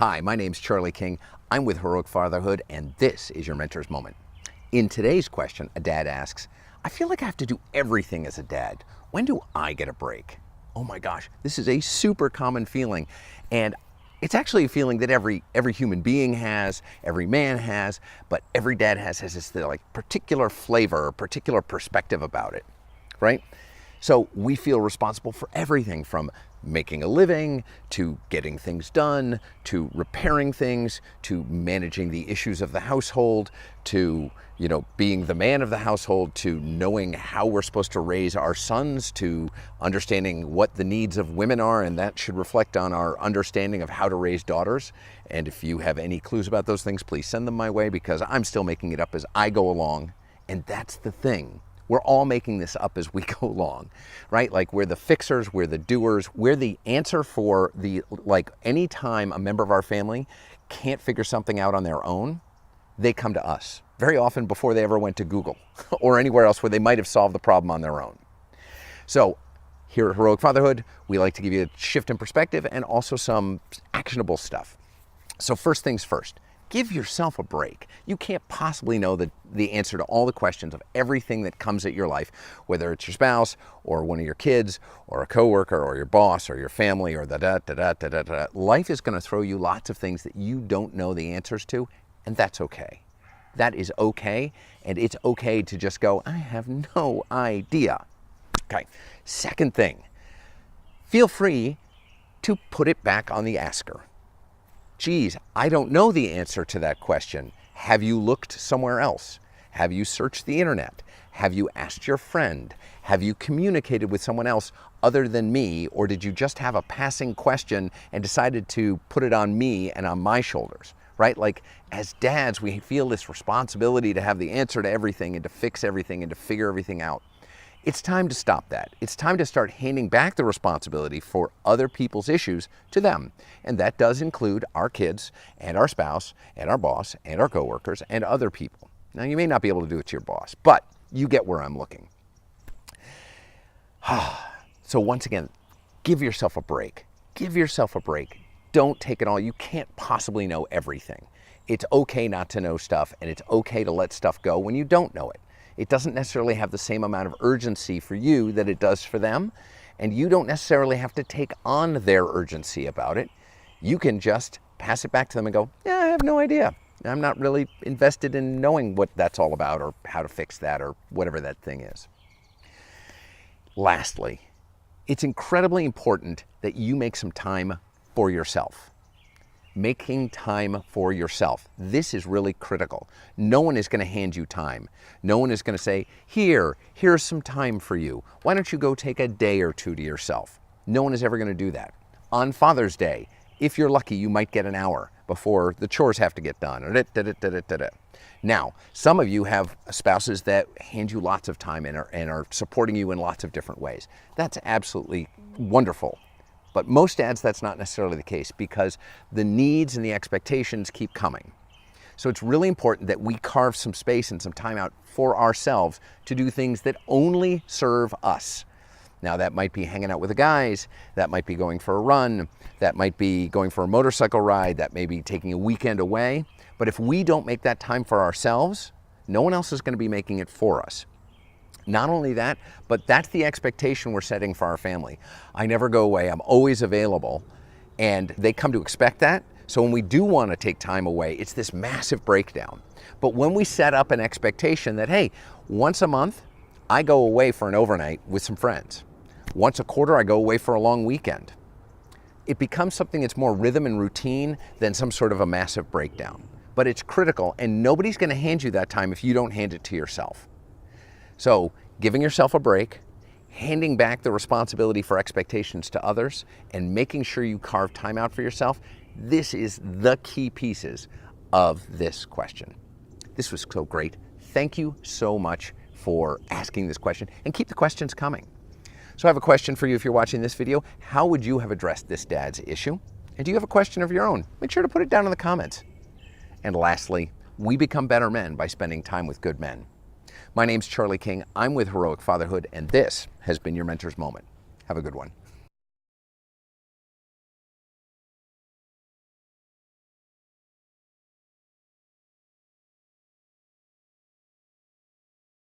Hi, my name's Charlie King. I'm with Heroic Fatherhood, and this is your Mentor's Moment. In today's question, a dad asks, I feel like I have to do everything as a dad. When do I get a break? Oh my gosh, this is a super common feeling. And it's actually a feeling that every human being has, every man has, but every dad has this like particular flavor or particular perspective about it, right? So we feel responsible for everything from making a living, to getting things done, to repairing things, to managing the issues of the household, to, being the man of the household, to knowing how we're supposed to raise our sons, to understanding what the needs of women are, and that should reflect on our understanding of how to raise daughters. And if you have any clues about those things, please send them my way, because I'm still making it up as I go along. And that's the thing. We're all making this up as we go along, right? Like, we're the fixers, we're the doers, we're the answer for anytime a member of our family can't figure something out on their own, they come to us. Very often before they ever went to Google or anywhere else where they might have solved the problem on their own. So here at Heroic Fatherhood, we like to give you a shift in perspective and also some actionable stuff. So first things first. Give yourself a break. You can't possibly know the answer to all the questions of everything that comes at your life, whether it's your spouse or one of your kids or a coworker or your boss or your family or da-da-da-da-da-da. Life is going to throw you lots of things that you don't know the answers to, and that's okay. That is okay, and it's okay to just go, I have no idea. Okay, second thing, feel free to put it back on the asker. Geez, I don't know the answer to that question. Have you looked somewhere else? Have you searched the internet? Have you asked your friend? Have you communicated with someone else other than me? Or did you just have a passing question and decided to put it on me and on my shoulders, right? Like, as dads, we feel this responsibility to have the answer to everything and to fix everything and to figure everything out. It's time to stop that. It's time to start handing back the responsibility for other people's issues to them. And that does include our kids and our spouse and our boss and our coworkers and other people. Now, you may not be able to do it to your boss, but you get where I'm looking. So once again, give yourself a break. Give yourself a break. Don't take it all. You can't possibly know everything. It's okay not to know stuff, and it's okay to let stuff go when you don't know it. It doesn't necessarily have the same amount of urgency for you that it does for them, and you don't necessarily have to take on their urgency about it. You can just pass it back to them and go, yeah, I have no idea. I'm not really invested in knowing what that's all about or how to fix that or whatever that thing is. Lastly, it's incredibly important that you make some time for yourself. Making time for yourself. This is really critical. No one is going to hand you time. No one is going to say, here's some time for you. Why don't you go take a day or two to yourself? No one is ever going to do that. On Father's Day, if you're lucky, you might get an hour before the chores have to get done. Now, some of you have spouses that hand you lots of time and are supporting you in lots of different ways. That's absolutely wonderful. But most dads, that's not necessarily the case, because the needs and the expectations keep coming. So it's really important that we carve some space and some time out for ourselves to do things that only serve us. Now, that might be hanging out with the guys, that might be going for a run, that might be going for a motorcycle ride, that may be taking a weekend away. But if we don't make that time for ourselves, no one else is going to be making it for us. Not only that, but that's the expectation we're setting for our family. I never go away, I'm always available, and they come to expect that. So when we do want to take time away, it's this massive breakdown. But when we set up an expectation that, hey, once a month, I go away for an overnight with some friends. Once a quarter, I go away for a long weekend. It becomes something that's more rhythm and routine than some sort of a massive breakdown. But it's critical, and nobody's going to hand you that time if you don't hand it to yourself. So giving yourself a break, handing back the responsibility for expectations to others, and making sure you carve time out for yourself, this is the key pieces of this question. This was so great. Thank you so much for asking this question, and keep the questions coming. So I have a question for you if you're watching this video. How would you have addressed this dad's issue? And do you have a question of your own? Make sure to put it down in the comments. And lastly, we become better men by spending time with good men. My name's Charlie King. I'm with Heroic Fatherhood, and this has been your Mentor's Moment. Have a good one.